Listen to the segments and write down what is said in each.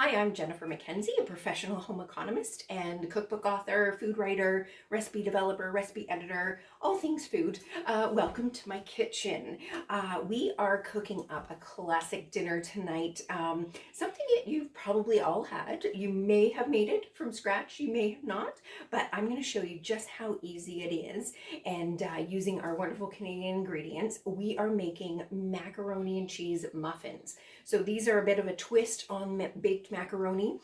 Hi, I'm Jennifer Mackenzie, a professional home economist and cookbook author, food writer, recipe developer, recipe editor, all things food. Welcome to my kitchen. We are cooking up a classic dinner tonight, something that you've probably all had. You may have made it from scratch, you may have not, but I'm going to show you just how easy it is. And using our wonderful Canadian ingredients, we are making macaroni and cheese muffins. So these are a bit of a twist on baked macaroni.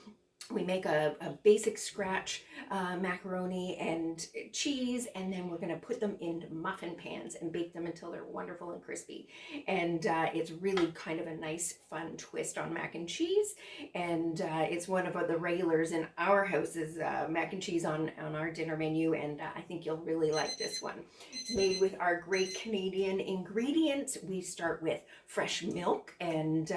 We make a basic scratch macaroni and cheese, and then we're going to put them into muffin pans and bake them until they're wonderful and crispy. And it's really kind of a nice, fun twist on mac and cheese. And it's one of the regulars in our house is mac and cheese on our dinner menu, and I think you'll really like this one. It's made with our great Canadian ingredients. We start with fresh milk and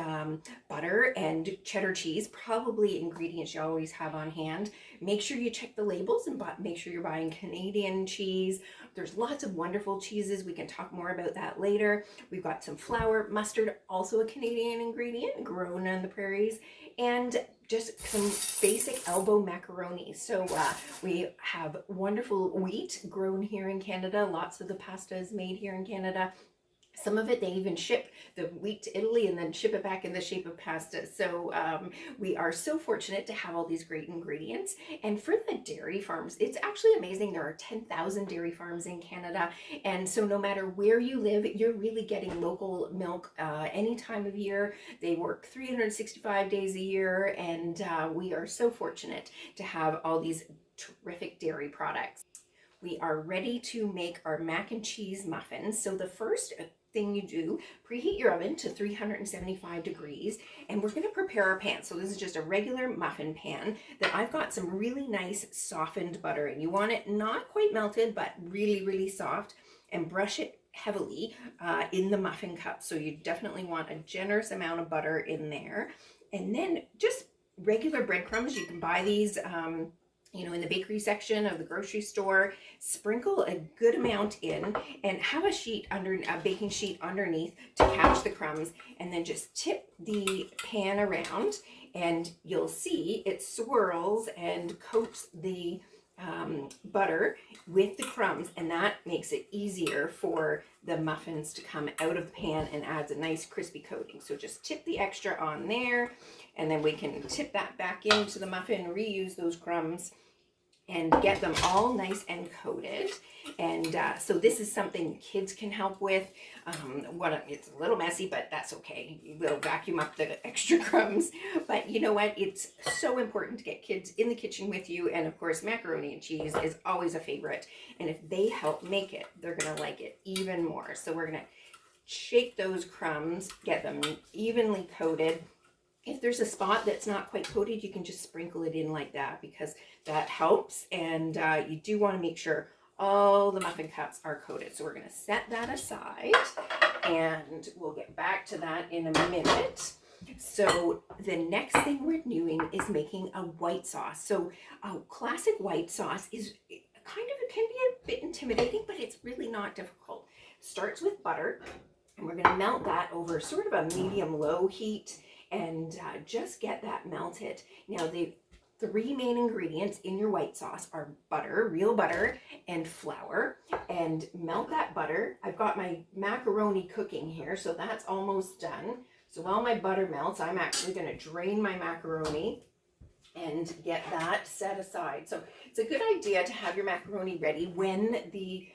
butter and cheddar cheese, probably ingredients you always have on hand. Make sure you check the labels and make sure you're buying Canadian cheese. There's lots of wonderful cheeses. We can talk more about that later. We've got some flour, mustard, also a Canadian ingredient grown on the prairies, and just some basic elbow macaroni. So we have wonderful wheat grown here in Canada. Lots of the pasta is made here in Canada. Some of it, they even ship the wheat to Italy and then ship it back in the shape of pasta. So we are so fortunate to have all these great ingredients. And for the dairy farms, it's actually amazing. There are 10,000 dairy farms in Canada. And so no matter where you live, you're really getting local milk any time of year. They work 365 days a year. And we are so fortunate to have all these terrific dairy products. We are ready to make our mac and cheese muffins. So the first thing you do, preheat your oven to 375 degrees, and we're going to prepare our pan. So this is just a regular muffin pan that I've got some really nice softened butter in. You want it not quite melted, but really, really soft, and brush it heavily in the muffin cup. So you definitely want a generous amount of butter in there. And then just regular breadcrumbs. You can buy these in the bakery section of the grocery store. Sprinkle a good amount in and have a baking sheet underneath to catch the crumbs, and then just tip the pan around and you'll see it swirls and coats the butter with the crumbs, and that makes it easier for the muffins to come out of the pan and adds a nice crispy coating. So just tip the extra on there, and then we can tip that back into the muffin, reuse those crumbs, and get them all nice and coated. And so this is something kids can help with. It's a little messy, but that's okay. We'll vacuum up the extra crumbs. But you know what? It's so important to get kids in the kitchen with you. And of course, macaroni and cheese is always a favorite. And if they help make it, they're going to like it even more. So we're going to shake those crumbs, get them evenly coated. If there's a spot that's not quite coated, you can just sprinkle it in like that, because that helps. And you do want to make sure all the muffin cups are coated. So we're going to set that aside, and we'll get back to that in a minute. So the next thing we're doing is making a white sauce. So a classic white sauce is it can be a bit intimidating, but it's really not difficult. Starts with butter, and we're going to melt that over sort of a medium-low heat, and just get that melted. Now, the three main ingredients in your white sauce are butter, real butter, and flour. And melt that butter. I've got my macaroni cooking here, so that's almost done. So while my butter melts, I'm actually going to drain my macaroni and get that set aside. So it's a good idea to have your macaroni ready when the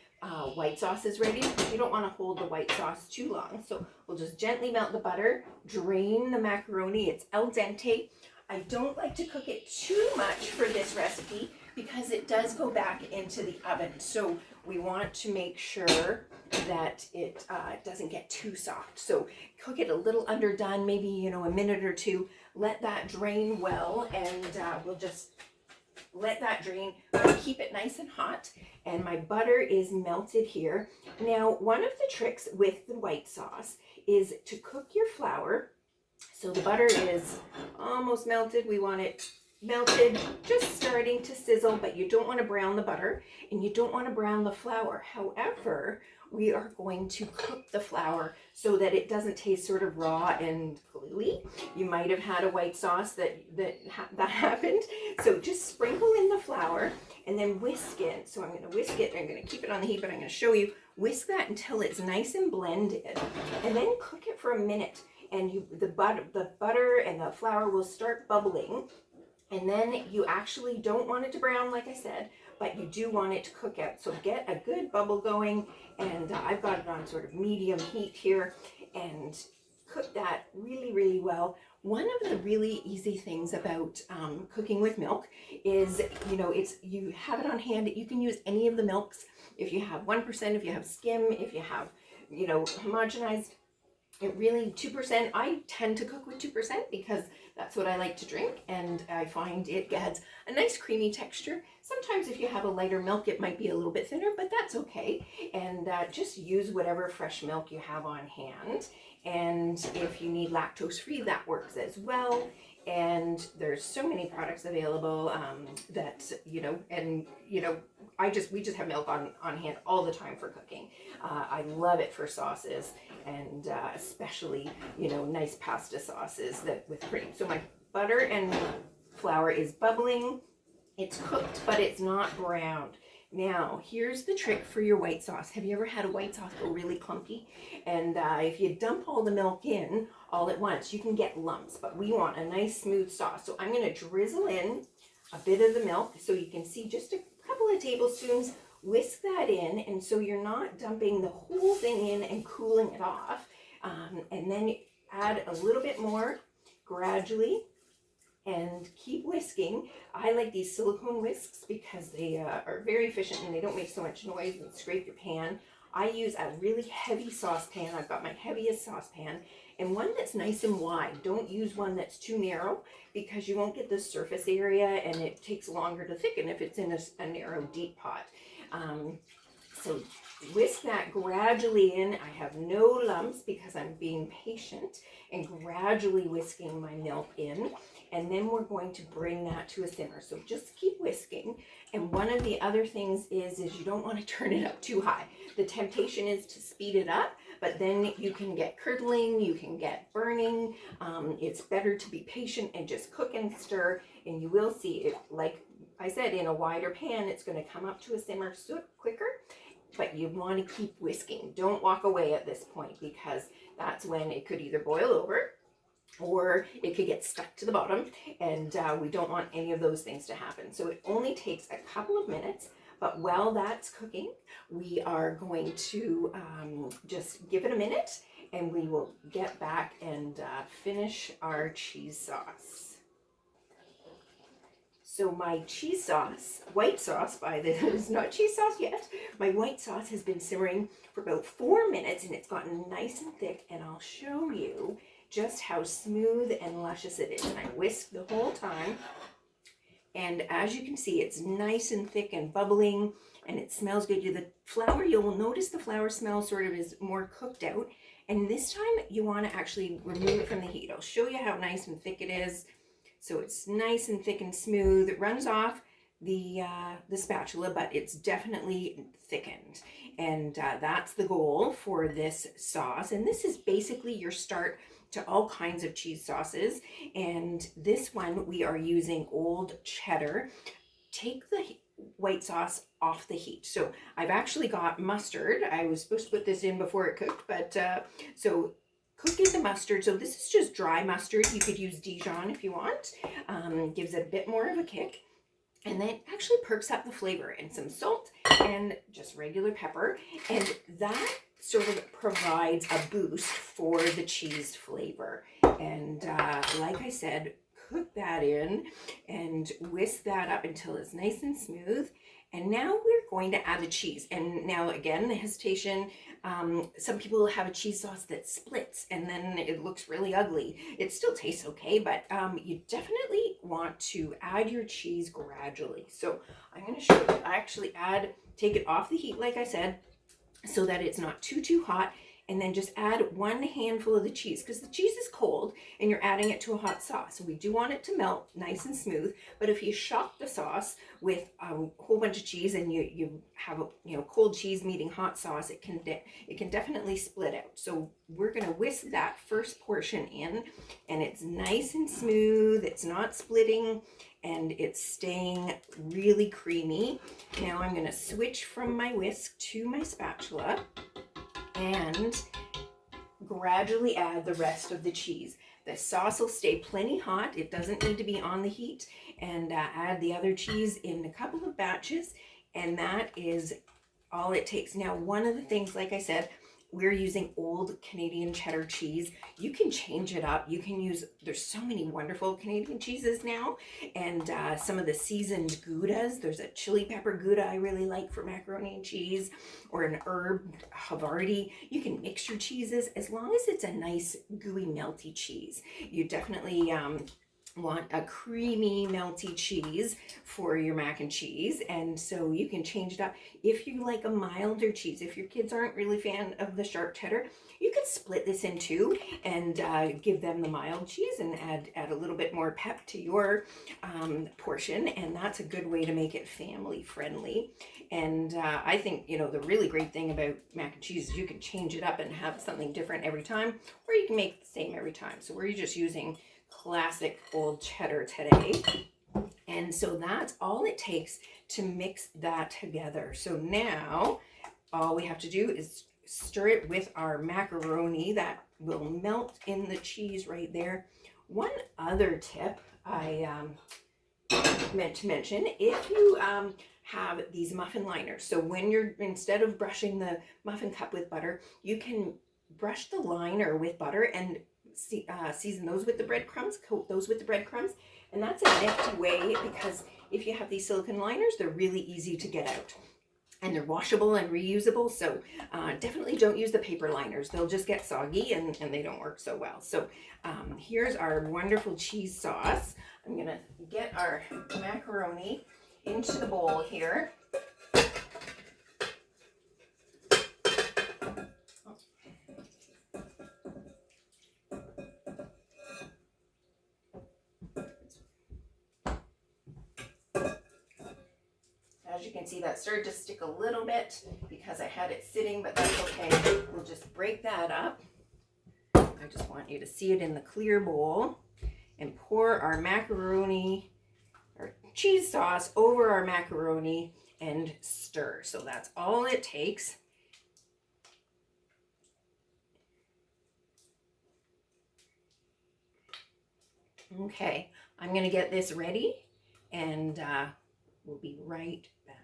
white sauce is ready, because you don't want to hold the white sauce too long. So we'll just gently melt the butter, drain the macaroni. It's al dente. I don't like to cook it too much for this recipe because it does go back into the oven. So we want to make sure that it doesn't get too soft. So cook it a little underdone, maybe a minute or two. Let that drain well, and we'll just let that drain, but keep it nice and hot. And my butter is melted here. Now, one of the tricks with the white sauce is to cook your flour. So the butter is almost melted. We want it melted, just starting to sizzle, but you don't want to brown the butter and you don't want to brown the flour. However, we are going to cook the flour so that it doesn't taste sort of raw and gluey. You might have had a white sauce that happened. So just sprinkle in the flour and then whisk it. So I'm going to whisk it. I'm going to keep it on the heat, but I'm going to show you. Whisk that until it's nice and blended, and then cook it for a minute. And the butter and the flour will start bubbling. And then you actually don't want it to brown, like I said, but you do want it to cook out. So get a good bubble going, and I've got it on sort of medium heat here, and cook that really, really well. One of the really easy things about cooking with milk is, you have it on hand. You can use any of the milks. If you have 1%, if you have skim, if you have, homogenized, it really 2%. I tend to cook with 2% because that's what I like to drink, and I find it gets a nice creamy texture. Sometimes if you have a lighter milk, it might be a little bit thinner, but that's okay. And just use whatever fresh milk you have on hand. And if you need lactose free, that works as well. And there's so many products available we just have milk on hand all the time for cooking. I love it for sauces, and especially, nice pasta sauces with cream. So my butter and flour is bubbling. It's cooked, but it's not browned. Now, here's the trick for your white sauce. Have you ever had a white sauce go really clumpy? And if you dump all the milk in all at once, you can get lumps, but we want a nice smooth sauce. So I'm going to drizzle in a bit of the milk so you can see just a couple of tablespoons. Whisk that in, and so you're not dumping the whole thing in and cooling it off. And then add a little bit more gradually, and keep whisking. I like these silicone whisks because they are very efficient and they don't make so much noise and scrape your pan. I use a really heavy saucepan. I've got my heaviest saucepan, and one that's nice and wide. Don't use one that's too narrow because you won't get the surface area, and it takes longer to thicken if it's in a narrow, deep pot. So whisk that gradually in. I have no lumps because I'm being patient and gradually whisking my milk in. And then we're going to bring that to a simmer. So just keep whisking. And one of the other things is you don't want to turn it up too high. The temptation is to speed it up, but then you can get curdling, you can get burning. It's better to be patient and just cook and stir, and you will see it, like I said, in a wider pan, it's going to come up to a simmer quicker, but you want to keep whisking. Don't walk away at this point, because that's when it could either boil over or it could get stuck to the bottom, and we don't want any of those things to happen. So it only takes a couple of minutes, but while that's cooking, we are going to just give it a minute, and we will get back and finish our cheese sauce. So my cheese sauce, white sauce it's not cheese sauce yet. My white sauce has been simmering for about 4 minutes, and it's gotten nice and thick, and I'll show you just how smooth and luscious it is. And I whisk the whole time, and as you can see, it's nice and thick and bubbling, and it smells good. The flour, you'll notice the flour smell sort of is more cooked out, and this time you want to actually remove it from the heat. I'll show you how nice and thick it is. So it's nice and thick and smooth. It runs off the spatula, but it's definitely thickened. And that's the goal for this sauce. And this is basically your start to all kinds of cheese sauces. And this one, we are using old cheddar. Take the white sauce off the heat. So I've actually got mustard. I was supposed to put this in before it cooked, but so cook in the mustard. So this is just dry mustard. You could use Dijon if you want. Gives it a bit more of a kick. And then actually perks up the flavor, and some salt and just regular pepper. And that sort of provides a boost for the cheese flavor. And like I said, cook that in and whisk that up until it's nice and smooth. And now we're going to add the cheese. And now again, the hesitation, some people have a cheese sauce that splits and then it looks really ugly. It still tastes okay, but you definitely want to add your cheese gradually. So I'm going to show you. I actually take it off the heat, like I said, so that it's not too hot. and then just add 1 handful of the cheese, because the cheese is cold and you're adding it to a hot sauce. So we do want it to melt nice and smooth, but if you shock the sauce with a whole bunch of cheese and you have a cold cheese meeting hot sauce, it can definitely split out. So we're going to whisk that first portion in, and it's nice and smooth, it's not splitting, and it's staying really creamy. Now I'm going to switch from my whisk to my spatula and gradually add the rest of the cheese. The sauce will stay plenty hot. It doesn't need to be on the heat. And add the other cheese in a couple of batches, and that is all it takes. Now, one of the things, like I said, we're using old Canadian cheddar cheese. You can change it up. You can use, there's so many wonderful Canadian cheeses now, and some of the seasoned Goudas. There's a chili pepper Gouda I really like for macaroni and cheese, or an herb Havarti. You can mix your cheeses as long as it's a nice gooey melty cheese. You definitely want a creamy melty cheese for your mac and cheese, and so you can change it up. If you like a milder cheese, if your kids aren't really fan of the sharp cheddar, you could split this in two and give them the mild cheese and add a little bit more pep to your portion, and that's a good way to make it family friendly. And I think, you know, the really great thing about mac and cheese is you can change it up and have something different every time, or you can make the same every time. So we're just using classic old cheddar today, and so that's all it takes to mix that together. So now all we have to do is stir it with our macaroni that will melt in the cheese right there. One other tip I meant to mention, if you have these muffin liners, so when you're, instead of brushing the muffin cup with butter, you can brush the liner with butter and season those with the breadcrumbs, coat those with the breadcrumbs. And that's a nifty way, because if you have these silicone liners, they're really easy to get out, and they're washable and reusable. So definitely don't use the paper liners. They'll just get soggy and they don't work so well. So here's our wonderful cheese sauce. I'm gonna get our macaroni into the bowl here. As you can see, that started to stick a little bit because I had it sitting, but that's okay. We'll just break that up. I just want you to see it in the clear bowl, and pour our macaroni, our cheese sauce over our macaroni and stir. So that's all it takes. Okay, I'm going to get this ready, and we'll be right back.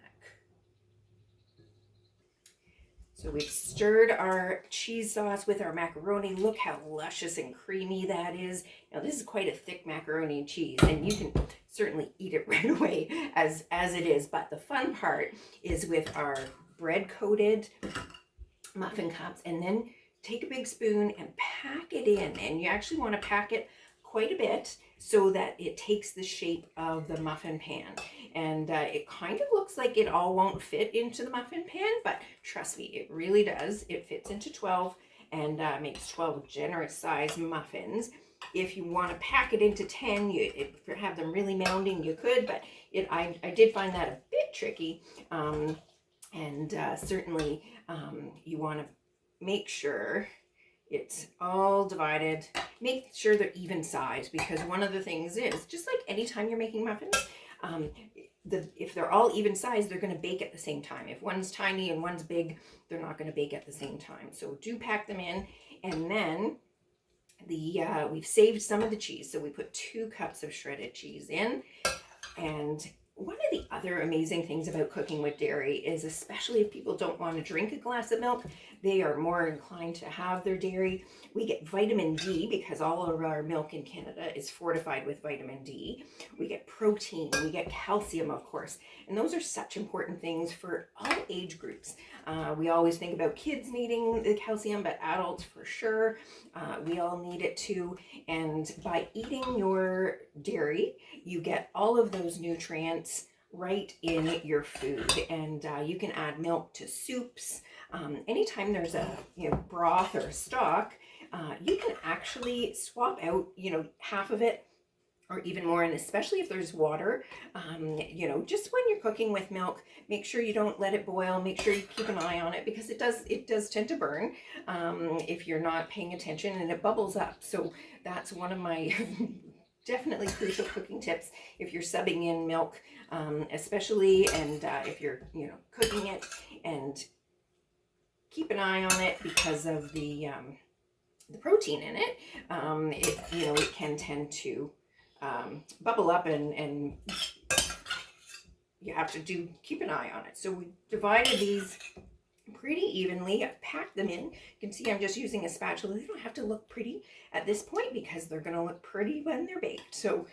So we've stirred our cheese sauce with our macaroni. Look how luscious and creamy that is. Now this is quite a thick macaroni and cheese, and you can certainly eat it right away as it is. But the fun part is with our bread coated muffin cups, and then take a big spoon and pack it in. And you actually want to pack it quite a bit so that it takes the shape of the muffin pan. And it kind of looks like it all won't fit into the muffin pan, but trust me, it really does. It fits into 12 and makes 12 generous size muffins. If you want to pack it into 10, if you have them really mounding, you could, but I did find that a bit tricky. Certainly you want to make sure it's all divided. Make sure they're even size, because one of the things is, just like anytime you're making muffins, if they're all even size, they're going to bake at the same time. If one's tiny and one's big, they're not going to bake at the same time. So do pack them in. And then we've saved some of the cheese. So we put 2 cups of shredded cheese in. And one of the other amazing things about cooking with dairy is, especially if people don't want to drink a glass of milk, they are more inclined to have their dairy. We get vitamin D because all of our milk in Canada is fortified with vitamin D. We get protein, we get calcium, of course. And those are such important things for all age groups. We always think about kids needing the calcium, but adults for sure. We all need it too. And by eating your dairy, you get all of those nutrients right in your food. And you can add milk to soups. Anytime there's a broth or a stock, you can actually swap out half of it or even more, and especially if there's water, just when you're cooking with milk, make sure you don't let it boil. Make sure you keep an eye on it, because it does tend to burn if you're not paying attention, and it bubbles up. So that's one of my definitely crucial cooking tips if you're subbing in milk, especially, and if you're cooking it, and keep an eye on it because of the protein in it. It can tend to bubble up, and you have to keep an eye on it. So we divided these pretty evenly. I've packed them in. You can see I'm just using a spatula. They don't have to look pretty at this point because they're going to look pretty when they're baked. So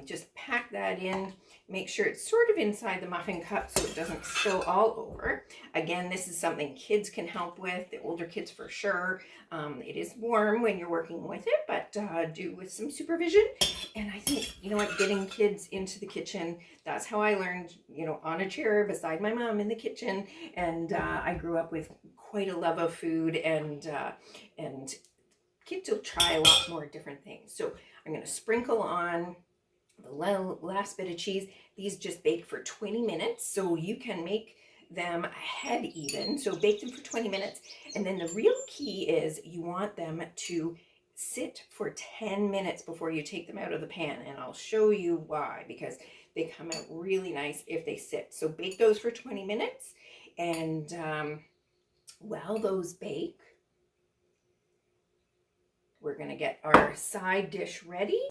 just pack that in. Make sure it's sort of inside the muffin cup so it doesn't spill all over. Again, this is something kids can help with, the older kids for sure. It is warm when you're working with it, but do with some supervision. And I think, getting kids into the kitchen, that's how I learned, on a chair beside my mom in the kitchen. And I grew up with quite a love of food, and kids will try a lot more different things. So I'm going to sprinkle on the last bit of cheese. These just bake for 20 minutes, so you can make them ahead even. So bake them for 20 minutes. And then the real key is you want them to sit for 10 minutes before you take them out of the pan. And I'll show you why, because they come out really nice if they sit. So bake those for 20 minutes. And while those bake, we're going to get our side dish ready.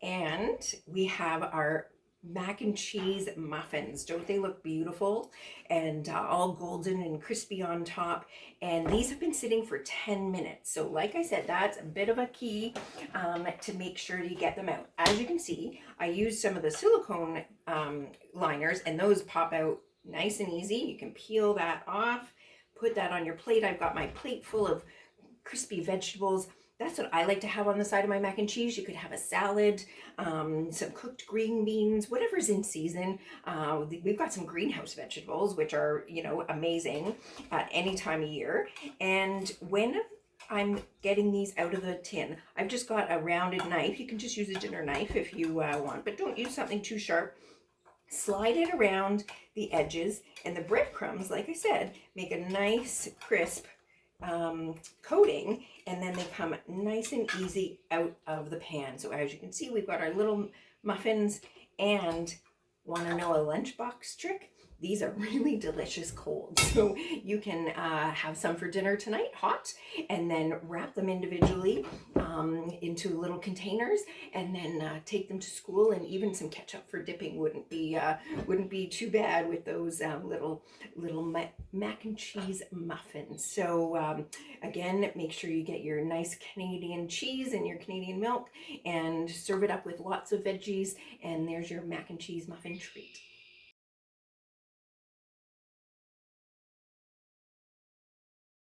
And we have our Mac'n Cheese Muffins. Don't they look beautiful? And all golden and crispy on top. And these have been sitting for 10 minutes. So like I said, that's a bit of a key to make sure you get them out. As you can see, I used some of the silicone liners, and those pop out nice and easy. You can peel that off, put that on your plate. I've got my plate full of crispy vegetables. That's what I like to have on the side of my mac and cheese. You could have a salad, some cooked green beans, whatever's in season. We've got some greenhouse vegetables, which are, amazing at any time of year. And when I'm getting these out of the tin, I've just got a rounded knife. You can just use a dinner knife if you want, but don't use something too sharp. Slide it around the edges, and the breadcrumbs, like I said, make a nice crisp coating, and then they come nice and easy out of the pan. So as you can see, we've got our little muffins. And want to know a lunchbox trick? These are really delicious cold. So you can have some for dinner tonight, hot, and then wrap them individually into little containers, and then take them to school. And even some ketchup for dipping wouldn't be too bad with those little mac and cheese muffins. So again, make sure you get your nice Canadian cheese and your Canadian milk, and serve it up with lots of veggies. And there's your mac and cheese muffin treat.